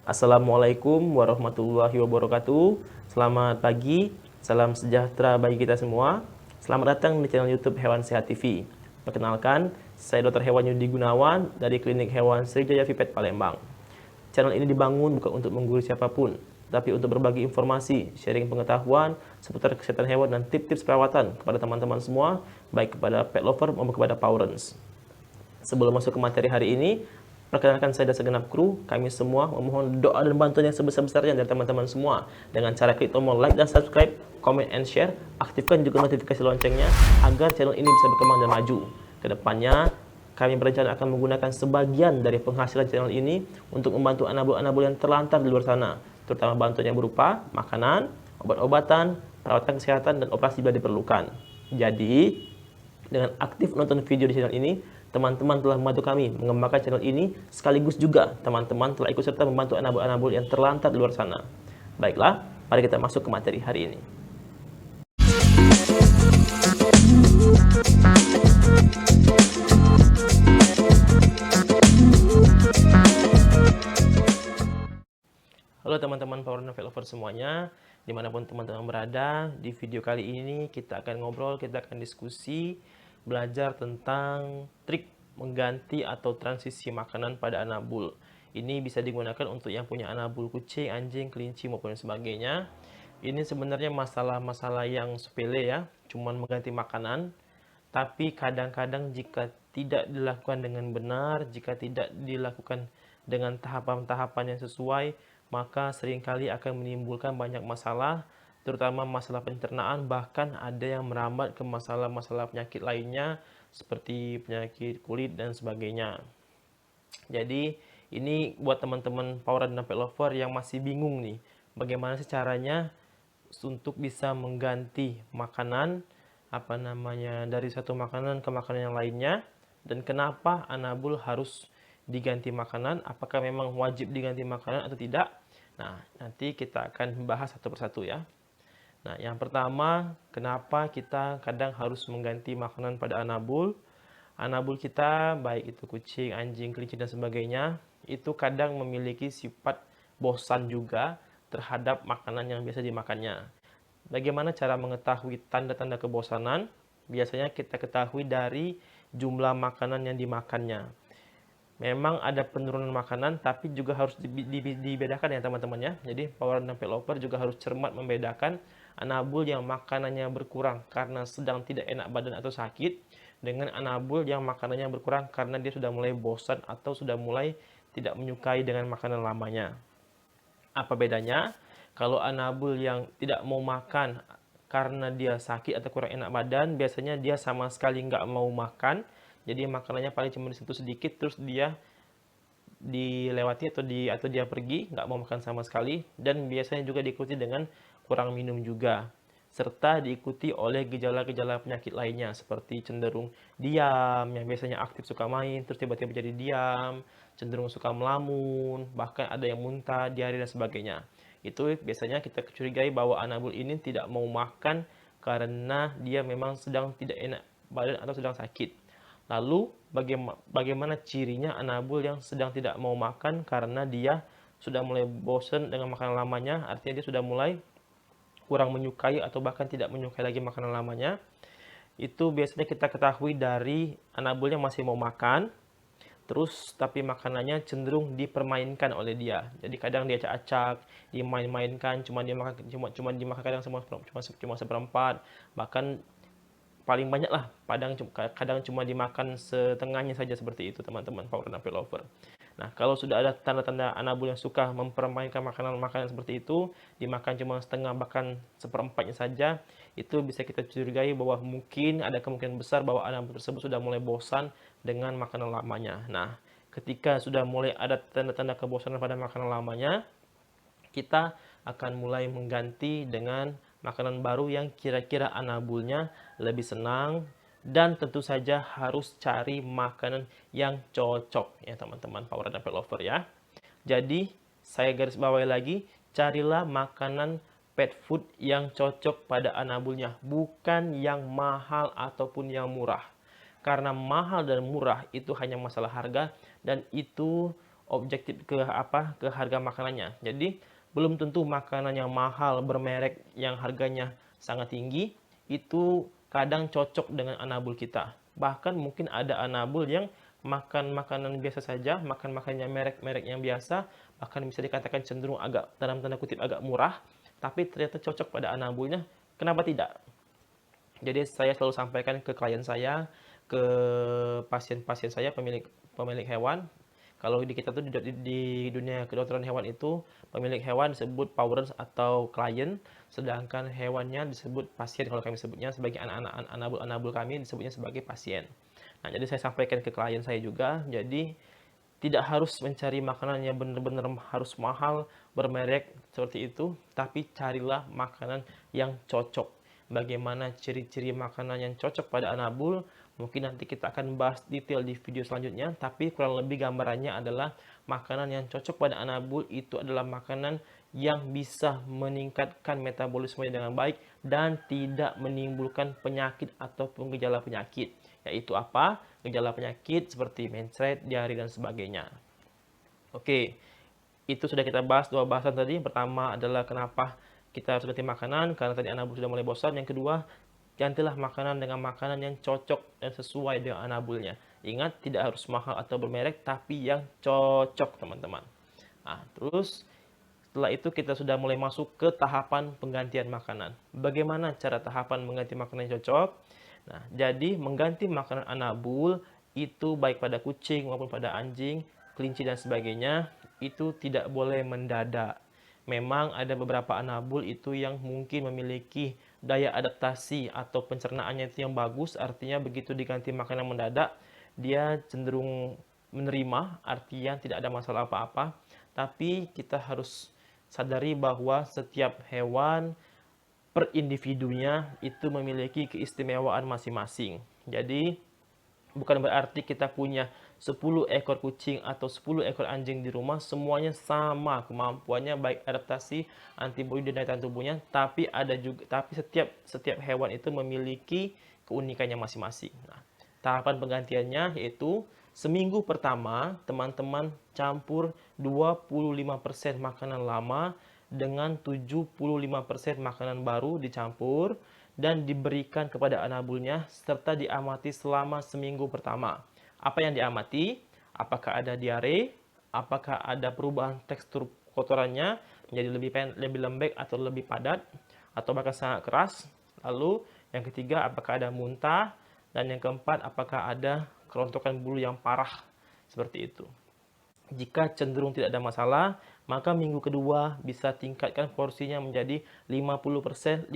Assalamualaikum warahmatullahi wabarakatuh. Selamat pagi, salam sejahtera bagi kita semua. Selamat datang di channel YouTube Hewan Sehat TV. Perkenalkan, saya Dr. Hewan Yudi Gunawan dari Klinik Hewan Sriwijaya Vipet Palembang. Channel ini dibangun bukan untuk menggurui siapapun, tapi untuk berbagi informasi, sharing pengetahuan seputar kesehatan hewan dan tips-tips perawatan kepada teman-teman semua, baik kepada pet lover maupun kepada pawrens. Sebelum masuk ke materi hari ini, perkenalkan saya dan segenap kru. Kami semua memohon doa dan bantuan yang sebesar-besarnya dari teman-teman semua dengan cara klik tombol like dan subscribe, comment and share, aktifkan juga notifikasi loncengnya agar channel ini bisa berkembang dan maju. Kedepannya, kami berencana akan menggunakan sebagian dari penghasilan channel ini untuk membantu anabul-anabul yang terlantar di luar sana, terutama bantuan yang berupa makanan, obat-obatan, perawatan kesehatan, dan operasi bila diperlukan. Jadi, dengan aktif menonton video di channel ini, teman-teman telah membantu kami mengembangkan channel ini, sekaligus juga teman-teman telah ikut serta membantu anabul-anabul yang terlantar di luar sana. Baiklah, mari kita masuk ke materi hari ini. Halo teman-teman Power and Pet Lover semuanya, dimanapun teman-teman berada. Di video kali ini kita akan ngobrol, kita akan diskusi, belajar tentang trik mengganti atau transisi makanan pada anabul. Ini bisa digunakan untuk yang punya anabul kucing, anjing, kelinci maupun sebagainya. Ini sebenarnya masalah-masalah yang sepele ya, cuman mengganti makanan. Tapi kadang-kadang jika tidak dilakukan dengan benar, jika tidak dilakukan dengan tahapan-tahapan yang sesuai, maka seringkali akan menimbulkan banyak masalah, terutama masalah pencernaan, bahkan ada yang merambat ke masalah-masalah penyakit lainnya seperti penyakit kulit dan sebagainya. Jadi ini buat teman-teman Power dan Pet Lover yang masih bingung nih, bagaimana sih caranya untuk bisa mengganti makanan dari satu makanan ke makanan yang lainnya, dan kenapa anabul harus diganti makanan, apakah memang wajib diganti makanan atau tidak. Nah, nanti kita akan bahas satu persatu ya. Nah, yang pertama, kenapa kita kadang harus mengganti makanan pada anabul? Anabul kita, baik itu kucing, anjing, kelinci, dan sebagainya, itu kadang memiliki sifat bosan juga terhadap makanan yang biasa dimakannya. Bagaimana cara mengetahui tanda-tanda kebosanan? Biasanya kita ketahui dari jumlah makanan yang dimakannya. Memang ada penurunan makanan, tapi juga harus dibedakan ya teman-teman ya. Jadi Power dan Pet Lover juga harus cermat membedakan anabul yang makanannya berkurang karena sedang tidak enak badan atau sakit, dengan anabul yang makanannya berkurang karena dia sudah mulai bosan atau sudah mulai tidak menyukai dengan makanan lamanya. Apa bedanya? Kalau anabul yang tidak mau makan karena dia sakit atau kurang enak badan, biasanya dia sama sekali nggak mau makan. Jadi makanannya paling cuma disentuh sedikit, terus dia dilewati atau dia pergi, nggak mau makan sama sekali. Dan biasanya juga diikuti dengan kurang minum juga, serta diikuti oleh gejala-gejala penyakit lainnya seperti cenderung diam, yang biasanya aktif suka main terus tiba-tiba jadi diam, cenderung suka melamun, bahkan ada yang muntah, diare dan sebagainya. Itu biasanya kita curigai bahwa anabul ini tidak mau makan karena dia memang sedang tidak enak badan atau sedang sakit. Lalu bagaimana cirinya anabul yang sedang tidak mau makan karena dia sudah mulai bosan dengan makanan lamanya, artinya dia sudah mulai kurang menyukai atau bahkan tidak menyukai lagi makanan lamanya. Itu biasanya kita ketahui dari anabulnya masih mau makan, terus tapi makanannya cenderung dipermainkan oleh dia. Jadi kadang dia acak-acak, dimain-mainkan, cuma dimakan kadang cuma seperempat, bahkan paling banyak lah kadang cuma dimakan setengahnya saja, seperti itu teman-teman Power and Pet Lover. Nah, kalau sudah ada tanda-tanda anabul yang suka mempermainkan makanan-makanan seperti itu, dimakan cuma setengah bahkan seperempatnya saja, itu bisa kita curigai bahwa mungkin ada kemungkinan besar bahwa anabul tersebut sudah mulai bosan dengan makanan lamanya. Nah, ketika sudah mulai ada tanda-tanda kebosanan pada makanan lamanya, kita akan mulai mengganti dengan makanan baru yang kira-kira anabulnya lebih senang, dan tentu saja harus cari makanan yang cocok ya teman-teman Power dan Pet Lover ya. Jadi saya garis bawahi lagi, carilah makanan pet food yang cocok pada anabulnya, bukan yang mahal ataupun yang murah. Karena mahal dan murah itu hanya masalah harga, dan itu objektif ke harga makanannya. Jadi belum tentu makanan yang mahal bermerek yang harganya sangat tinggi itu kadang cocok dengan anabul kita. Bahkan mungkin ada anabul yang makan makanan biasa saja, makan makannya merek-merek yang biasa, bahkan bisa dikatakan cenderung agak dalam tanda kutip agak murah, tapi ternyata cocok pada anabulnya. Kenapa tidak? Jadi saya selalu sampaikan ke klien saya, ke pasien-pasien saya, pemilik hewan. Kalau di kita tuh di dunia kedokteran hewan itu pemilik hewan disebut powers atau klien, sedangkan hewannya disebut pasien. Kalau kami sebutnya sebagai anak-anak anabul kami disebutnya sebagai pasien. Nah, jadi saya sampaikan ke klien saya juga, jadi tidak harus mencari makanan yang benar-benar harus mahal, bermerek seperti itu, tapi carilah makanan yang cocok. Bagaimana ciri-ciri makanan yang cocok pada anabul, mungkin nanti kita akan bahas detail di video selanjutnya, tapi kurang lebih gambarannya adalah makanan yang cocok pada anabul itu adalah makanan yang bisa meningkatkan metabolisme dengan baik dan tidak menimbulkan penyakit ataupun gejala penyakit. Yaitu apa? Gejala penyakit seperti mencret, diare, dan sebagainya. Oke, itu sudah kita bahas dua bahasan tadi. Yang pertama adalah kenapa kita harus ganti makanan, karena tadi anabul sudah mulai bosan. Yang kedua, gantilah makanan dengan makanan yang cocok dan sesuai dengan anabulnya. Ingat, tidak harus mahal atau bermerek, tapi yang cocok, teman-teman. Nah, terus setelah itu kita sudah mulai masuk ke tahapan penggantian makanan. Bagaimana cara tahapan mengganti makanan yang cocok? Nah, jadi mengganti makanan anabul itu baik pada kucing maupun pada anjing, kelinci dan sebagainya, itu tidak boleh mendadak. Memang ada beberapa anabul itu yang mungkin memiliki daya adaptasi atau pencernaannya itu yang bagus, artinya begitu diganti makanan mendadak, dia cenderung menerima, artinya tidak ada masalah apa-apa. Tapi kita harus sadari bahwa setiap hewan per individunya itu memiliki keistimewaan masing-masing. Jadi bukan berarti kita punya 10 ekor kucing atau 10 ekor anjing di rumah semuanya sama kemampuannya baik adaptasi, antibodi dan daya tahan tubuhnya, tapi setiap hewan itu memiliki keunikannya masing-masing. Nah, tahapan penggantiannya yaitu seminggu pertama teman-teman campur 25% makanan lama dengan 75% makanan baru dicampur dan diberikan kepada anabulnya serta diamati selama seminggu pertama. Apa yang diamati? Apakah ada diare? Apakah ada perubahan tekstur kotorannya menjadi lebih lembek atau lebih padat atau bahkan sangat keras? Lalu yang ketiga, apakah ada muntah? Dan yang keempat, apakah ada kerontokan bulu yang parah? Seperti itu. Jika cenderung tidak ada masalah, maka minggu kedua bisa tingkatkan porsinya menjadi 50%, 50%.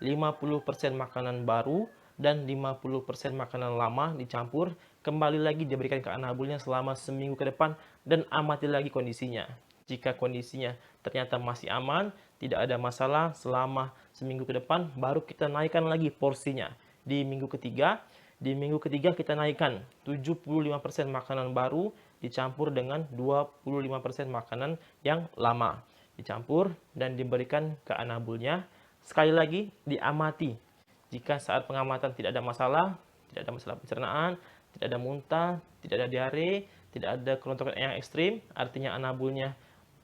50% makanan baru dan 50% makanan lama dicampur, kembali lagi diberikan ke anabulnya selama seminggu ke depan dan amati lagi kondisinya. Jika kondisinya ternyata masih aman, tidak ada masalah selama seminggu ke depan, baru kita naikkan lagi porsinya. Di minggu ketiga kita naikkan 75% makanan baru dicampur dengan 25% makanan yang lama. Dicampur dan diberikan ke anabulnya. Sekali lagi diamati. Jika saat pengamatan tidak ada masalah pencernaan, tidak ada muntah, tidak ada diare, tidak ada kerontokan yang ekstrim, artinya anabulnya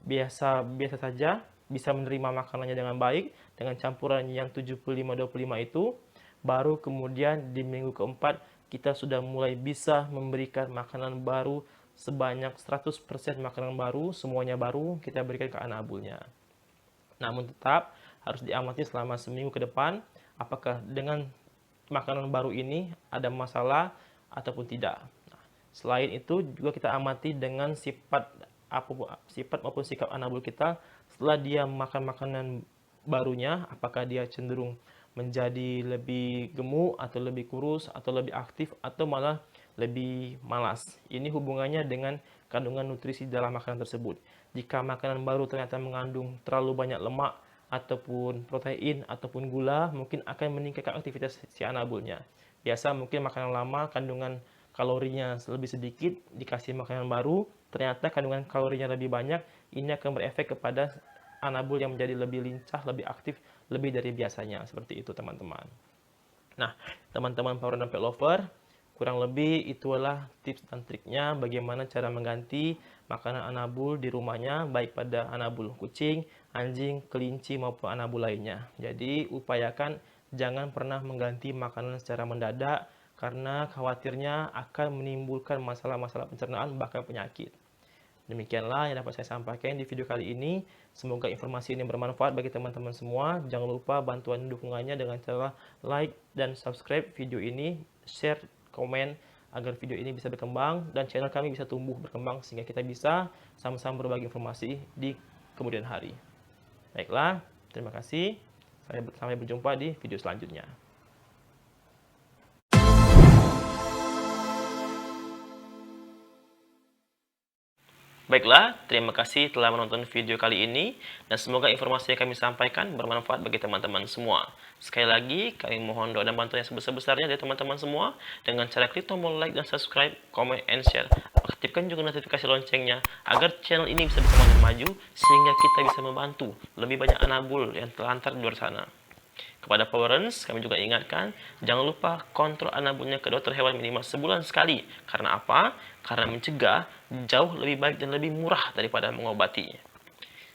biasa saja, bisa menerima makanannya dengan baik dengan campuran yang 75-25 itu, baru kemudian di minggu keempat kita sudah mulai bisa memberikan makanan baru sebanyak 100% makanan baru, semuanya baru kita berikan ke anabulnya. Namun tetap harus diamati selama seminggu ke depan apakah dengan makanan baru ini ada masalah ataupun tidak. Nah, selain itu juga kita amati dengan sifat maupun sikap anabul kita setelah dia makan makanan barunya, apakah dia cenderung menjadi lebih gemuk atau lebih kurus atau lebih aktif atau malah lebih malas. Ini hubungannya dengan kandungan nutrisi dalam makanan tersebut. Jika makanan baru ternyata mengandung terlalu banyak lemak ataupun protein ataupun gula, mungkin akan meningkatkan aktivitas si anabulnya. Biasa mungkin makanan lama kandungan kalorinya lebih sedikit, dikasih makanan baru, ternyata kandungan kalorinya lebih banyak, ini akan berefek kepada anabul yang menjadi lebih lincah, lebih aktif, lebih dari biasanya. Seperti itu teman-teman. Nah, teman-teman Power and Pet Lover, Kurang lebih itulah tips dan triknya bagaimana cara mengganti makanan anabul di rumahnya, baik pada anabul kucing, anjing, kelinci maupun anabul lainnya. Jadi upayakan jangan pernah mengganti makanan secara mendadak karena khawatirnya akan menimbulkan masalah-masalah pencernaan bahkan penyakit. Demikianlah yang dapat saya sampaikan di video kali ini. Semoga informasi ini bermanfaat bagi teman-teman semua. Jangan lupa bantuan dukungannya dengan cara like dan subscribe video ini, share, komen, agar video ini bisa berkembang dan channel kami bisa tumbuh berkembang sehingga kita bisa sama-sama berbagi informasi di kemudian hari. Baiklah, terima kasih. Sampai berjumpa di video selanjutnya. Baiklah, terima kasih telah menonton video kali ini dan semoga informasi yang kami sampaikan bermanfaat bagi teman-teman semua. Sekali lagi, kami mohon doa dan bantuan yang sebesar-besarnya dari teman-teman semua dengan cara klik tombol like dan subscribe, comment, and share. Aktifkan juga notifikasi loncengnya agar channel ini bisa berkembang dan maju sehingga kita bisa membantu lebih banyak anabul yang terlantar di luar sana. Kepada Powerens, kami juga ingatkan, jangan lupa kontrol anabulnya ke dokter hewan minimal sebulan sekali. Karena apa? Karena mencegah jauh lebih baik dan lebih murah daripada mengobati.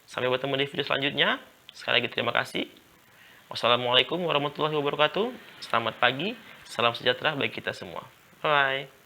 Sampai bertemu di video selanjutnya. Sekali lagi terima kasih. Wassalamualaikum warahmatullahi wabarakatuh. Selamat pagi, salam sejahtera bagi kita semua. Bye-bye.